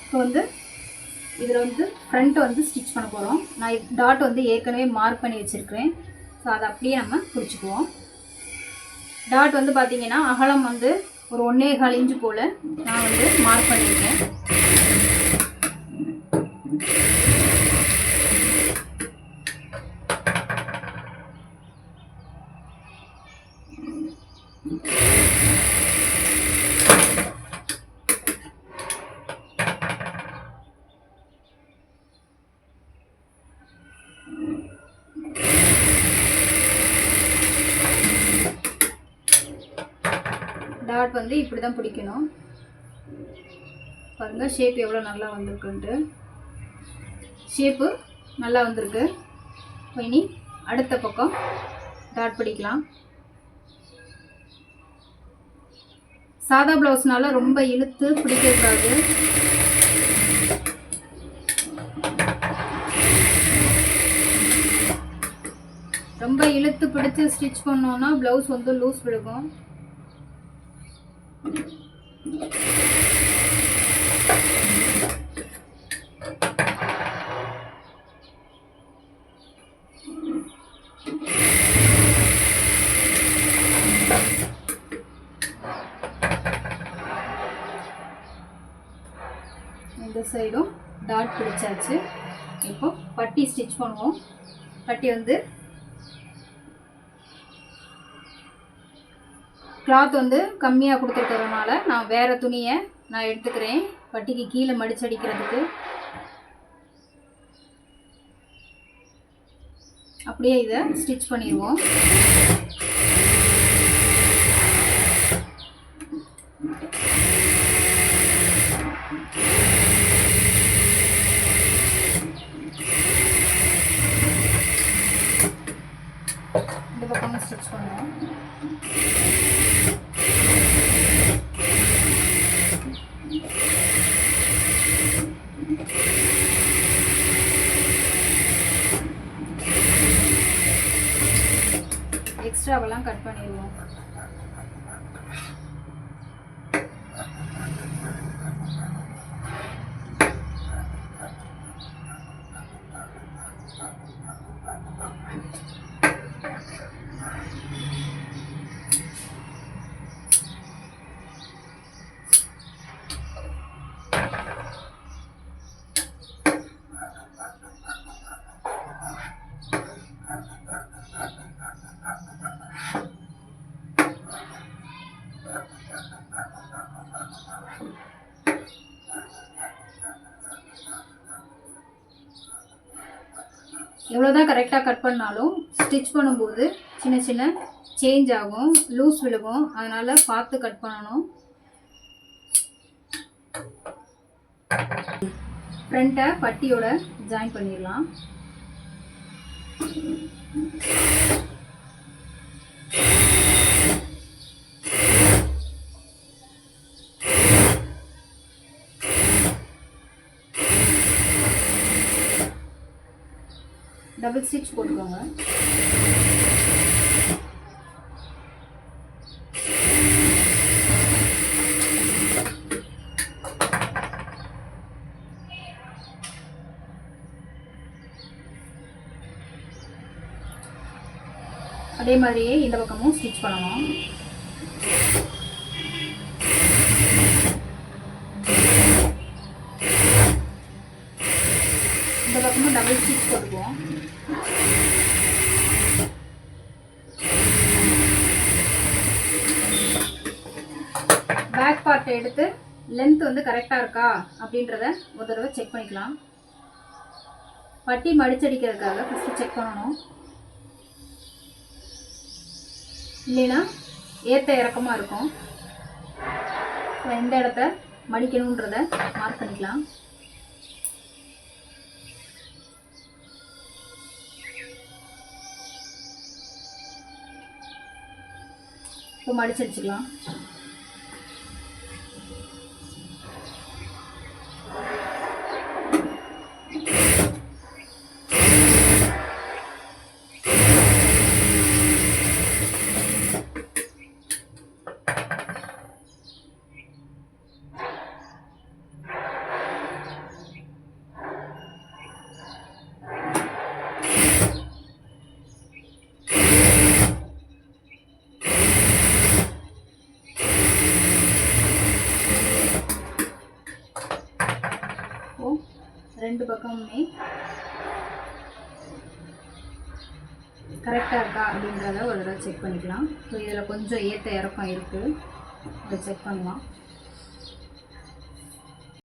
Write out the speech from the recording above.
இப்போ வந்து இதில் வந்து ஃப்ரண்ட்டை வந்து ஸ்டிச் பண்ண போகிறோம். நான் டாட் வந்து ஏற்கனவே மார்க் பண்ணி வச்சுருக்கிறேன். ஸோ அதை அப்படியே நம்ம குறிச்சிக்குவோம். டாட் வந்து பார்த்திங்கன்னா அகலம் வந்து ஒரு 1.25 இன்ச்சு போல் நான் வந்து மார்க் பண்ணியிருக்கேன். டாட் வந்து இப்படி தான் பிடிக்கணும். பாருங்கள் ஷேப் எவ்வளோ நல்லா வந்திருக்குன்ட்டு. ஷேப்பு நல்லா வந்திருக்கு. இனி அடுத்த பக்கம் டாட் பிடிக்கலாம். சாதா ப்ளவுஸ்னால ரொம்ப இழுத்து பிடிக்கக்கூடாது. ரொம்ப இழுத்து பிடிச்சி ஸ்டிச் பண்ணோன்னா ப்ளவுஸ் வந்து லூஸ் விழுகும். இந்த சைடும் டாட் பிடிச்சாச்சு. இப்போ பட்டி ஸ்டிச் பண்ணுவோம். பட்டி வந்து கிளாத் வந்து கம்மியாக கொடுத்துருக்கறதுனால நான் வேறு துணியை நான் எடுத்துக்கிறேன் பட்டிக்கு கீழே மடிச்சடிக்கிறதுக்கு. அப்படியே இதை ஸ்டிச் பண்ணிடுவோம். இந்த பக்கமும் ஸ்டிச் பண்ணுவோம். எக்ஸ்ட்ராவெல்லாம் கட் பண்ணிடுவோம். எவ்வளோதான் கரெக்டாக கட் பண்ணாலும் ஸ்டிச் பண்ணும்போது சின்ன சின்ன சேஞ்ச் ஆகும், லூஸ் விழுகும். அதனால் பார்த்து கட் பண்ணணும். ஃப்ரண்ட்டை பட்டியோட ஜாயின் பண்ணிடலாம். டபுள் ஸ்டிச் போட்டுக்கோங்க. அதே மாதிரியே இந்த பக்கமும் ஸ்டிச் பண்ணணும். இந்த பக்கமும் டபுள் ஸ்டிச் போட்டுக்குவோம். பேக் பார்ட்டை எடுத்து லென்த் வந்து கரெக்டாக இருக்கா அப்படின்றத ஒரு தடவை செக் பண்ணிக்கலாம். பட்டி மடிச்சடிக்கிறதுக்காக ஃபஸ்ட்டு செக் பண்ணணும். இல்லைன்னா ஏற்ற இறக்கமாக இருக்கும். எந்த இடத்த மடிக்கணுன்றதை மார்க் பண்ணிக்கலாம். இப்போ மடிச்சடிச்சுக்கலாம். ரெண்டு பக்கமுமே கரெக்டாக இருக்கா அப்படின்றத ஒரு தடவை செக் பண்ணிக்கலாம். ஸோ இதில் கொஞ்சம் ஏற்ற இறக்கம் இருக்குது, அதை செக் பண்ணலாம்.